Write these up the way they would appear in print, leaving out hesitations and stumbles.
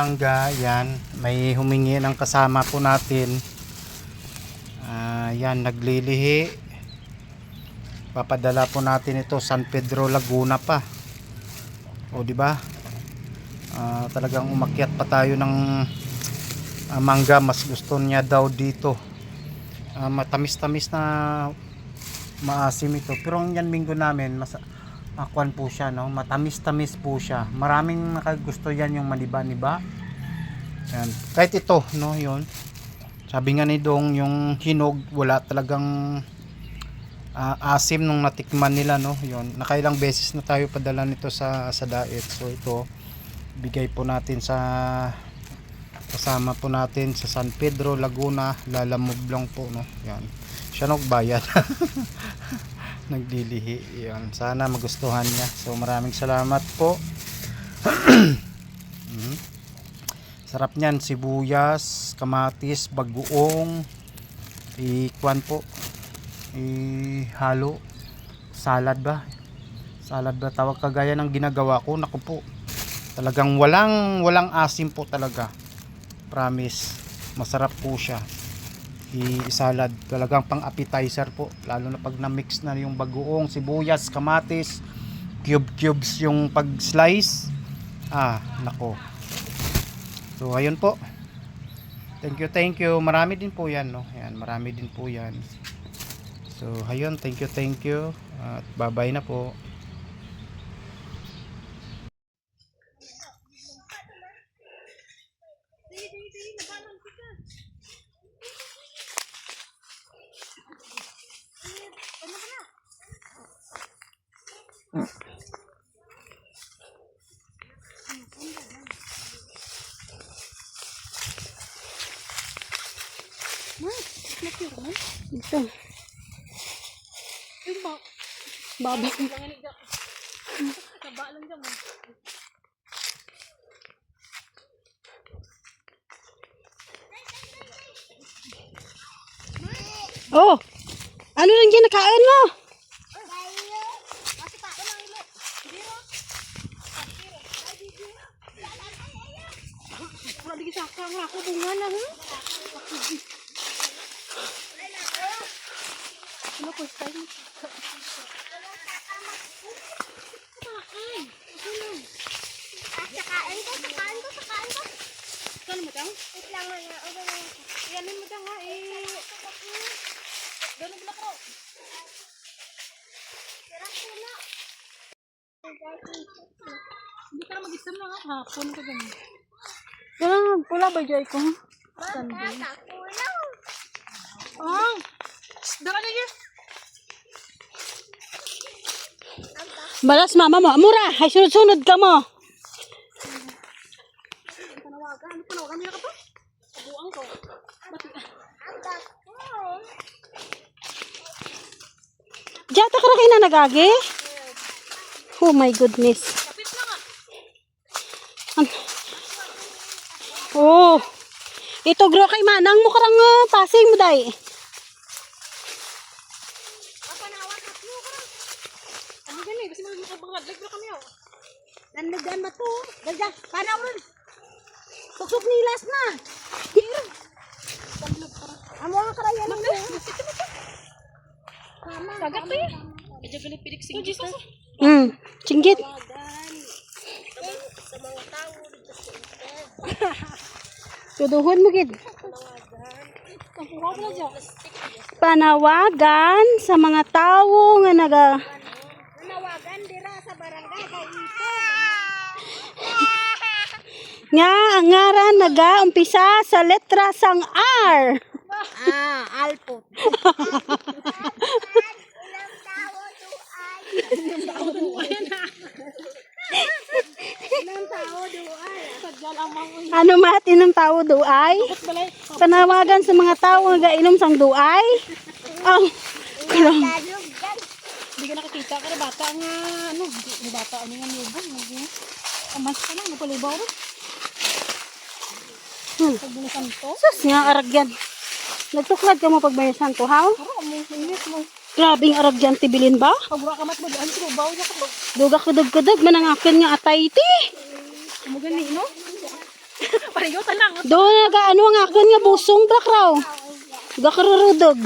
Mangga, yan, may humingi ng kasama po natin. Yan, naglilihi. Papadala po natin ito San Pedro Laguna pa. O di ba? Talagang umakyat pa tayo ng mangga. Mas gusto niya daw dito. Matamis-tamis na maasim ito. Pero ang yan minggo namin, kuwan po siya, no? Matamis-tamis po siya. Maraming nakagusto yan yung maniba-niba. Yan. Kahit ito, no, yun. Sabi nga ni Dong, yung hinog, wala talagang asim nung natikman nila, no. Yun. Nakailang beses na tayo padala nito sa diet. So ito, bigay po natin sa kasama po natin sa San Pedro Laguna. Lalamove lang po, no. Yan. Siya nagbayad. Naglilihi. Yan. Sana magustuhan niya. So maraming salamat po. Sarap niyan, sibuyas, kamatis, bagoong, ikwan po, halo, salad ba tawag, kagaya ng ginagawa ko. Naku po, talagang walang asim po talaga, promise, masarap po siya. Salad, talagang pang appetizer po, lalo na pag na-mix na yung bagoong, sibuyas, kamatis, cubes yung pag slice. Nako. So ayun po. Thank you. Marami din po 'yan, no. Yan, marami din po 'yan. So ayun, thank you. At bye-bye na po. Ito. Babi. Oh, ano lang dyan nakain mo? Wala di saka nga ako bunga na ha. Ano ko style? Sakain ko. Saan mo dang? Itlang na. Yanin mo dang ha Doon na ko. Hindi ka na mag-isam na hapon ka ganun. Pula ba Joy ko? Sunday. Daka na yun. Balas mama mo. Amura, ay sunod-sunod ka mo. Panawagan niya ka pa? Kabuang ko. Jata ka na kayo na nagagi? Oh my goodness. Kapit na nga. Oh. Ito gro kay manang mo karang pasing mo day. Ano gani kasi magbangadlag na kami oh. Nandagan ba to? Dagdag para ron. Suksok nilas na. Amo ang karayan mo. Sagak to eh. Medyo galit pidik singgit. Singgit. Sa mga tao dito sa internet. Tuduhon mo gid. Panawagan sa mga tao nga panawagan dira sa barangay kay ito. Nga ang ngaran nag-umpisa sa letra sang R. Alpot. Ano mati ng tao duay? Panawagan sa mga tao nga gainom sang duay? Hindi ka nakakita ka na bata nga bata nga niyubong. Amas ka lang, napalubaw rin. Sus nga aragyan. Nagtuklad ka mo pag may santo, ha? Grabing aragyan tibilin ba? Dugak kudug-kudug manangakin nga atay ti. Mo gani no? Pariyutan lang. Doon nagaano ang akin nga busong brak raw. Gakarurudog.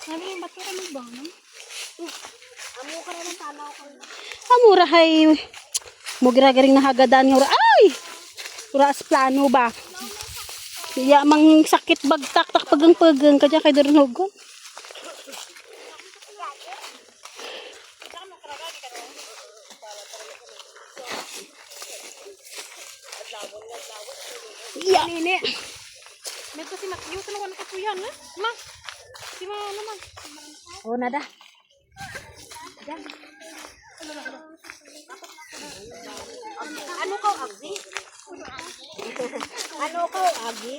Sabi yung bato ka ba? Amo ka rin ang tanaw ko. Amura hay. Mugira-garing nahagadan nga. Ay! Ura as plano ba? Iya mang sakit bagtak tak pegang-pegang kadya kay durnugon. Iya. Nini. May kasi makiyutan ako na katuyan, ha? Ma. Si ma naman. Oh, nada. Ano ka, Agi? Ano ka, Agi?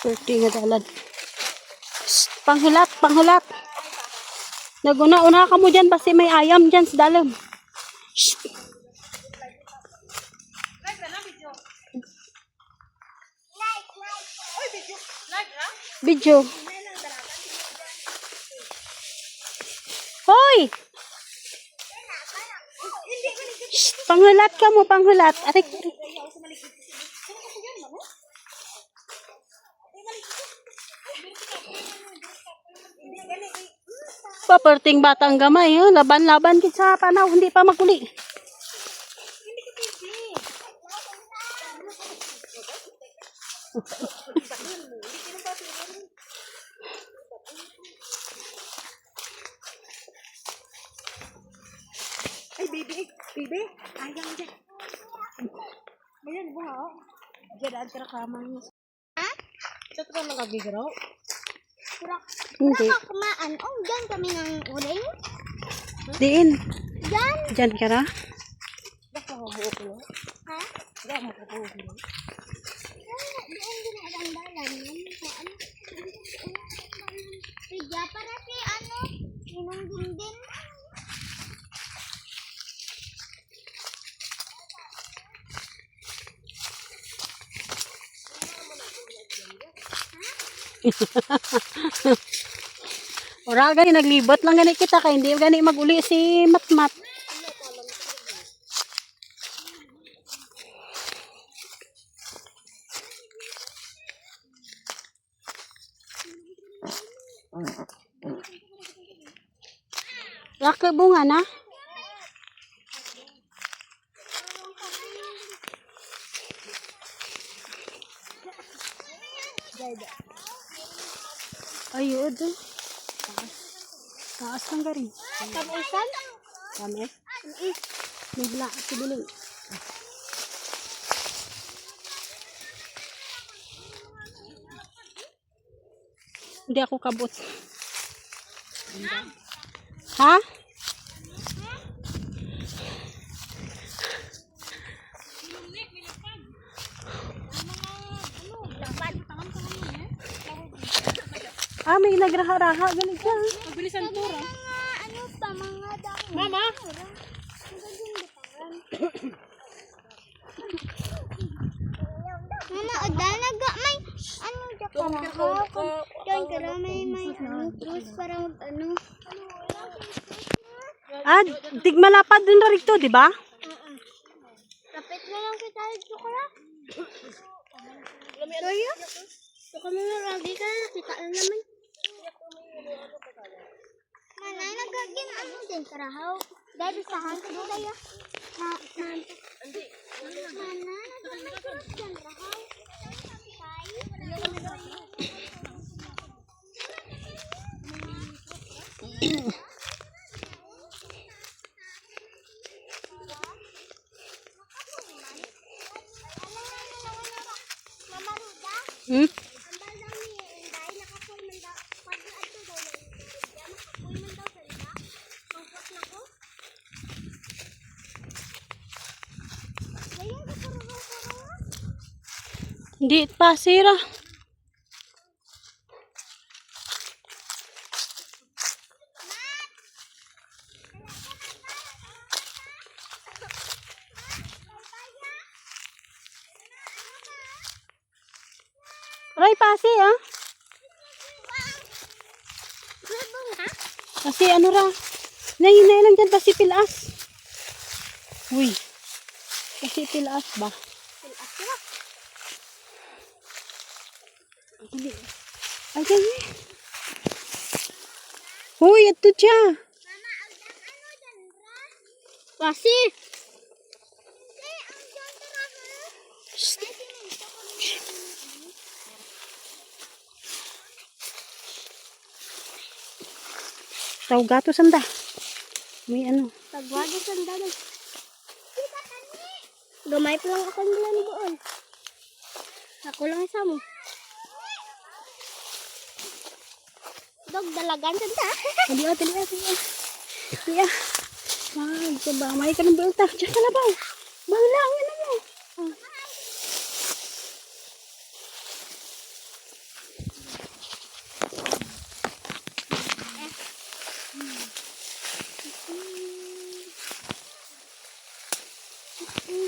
Swerte nga dalan. Shh, panghulat, panghulat. Naguna-una ka mo dyan basi may ayam dyan sa dalam. Shh. Video. Hoy! Shh, panghulat ka mo, panghulat. Arik, arik. Paperting batang gamay, oh. Laban-laban kit sa panaw, hindi pa maguli. Ay, baby. Baby. Ayang dyan. Ayan, buha. Diyan, ka kamang. Ha? Ito ka nakabigraw. Hindi. Kumaan. Oh, dyan kami ng uling. Diin. Dyan. Diyan ka na. Basta ko buo ko. Ha? Diyan mo ko buo ko. Diyan din ang dalan. Tiga para si ano? Sinong dindin. Ora gani naglibot lang gani kita kay hindi gani maguli si Matmat. Laki bunga na. Ayun. Taas lang garing. Kamisan? Kami. Nagla si Biling. Hindi ako kabot. Ha? Ah, may nagraha-raha. Galing ka. Mabilisan tura. Ano pa mga damo? Mama? Mama, ada naga may ano dyan karahaw. Diyan kara may ano cruise para mag ano. Ah, tigmalapad dun na rito, di ba? Kapit na lang kita dito kara. Kaya? Ito kami na lagi ka. Kita na naman. Mana nagagin ano din karahaw. Dahil sa hanto mo kaya. Mana nagagin dyan karahaw. Hmm? Hindi pa sira. Aray, pasi ah. Kasi ano ra. Nahinay lang dyan, pasi pilas. Uy. Kasi pilas ba? Dili. Ay, ganyan. Uy, ito siya. Pasi. Raw gato sanda. May ano. Tagwagi sandali. Gamay pa lang ako nila ni Boon. Ako lang isa mo. Dog, dalagan sanda. Tali ah, tali ah, tali ah. Tali ah. Ay, diba? May ka ng belta. Diyan ka na ba? Bangla, ang ano mo. Ah.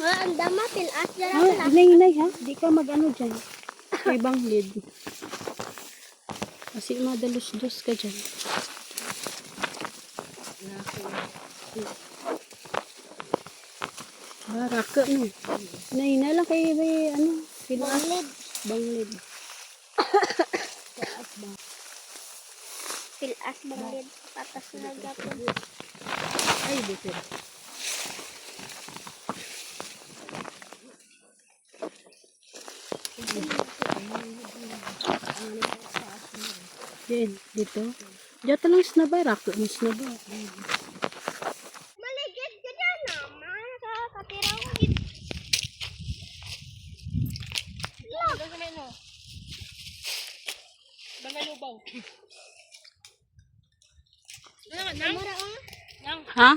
Ang dama, pilas dyan ako Ah, inay ha. Di ka mag-ano dyan. Ibang lid. Kasi madalos-dos ka dyan. Ah, raka no. Inay lang kay may ano. Pilas. Banglid. Pilas banglid. Patas na gapon. Ay, dito. Din, dito. Diyan lang snaba, raka mo snaba. Maligid ka dyan naman. Nakakatiraw ko dito. Ha?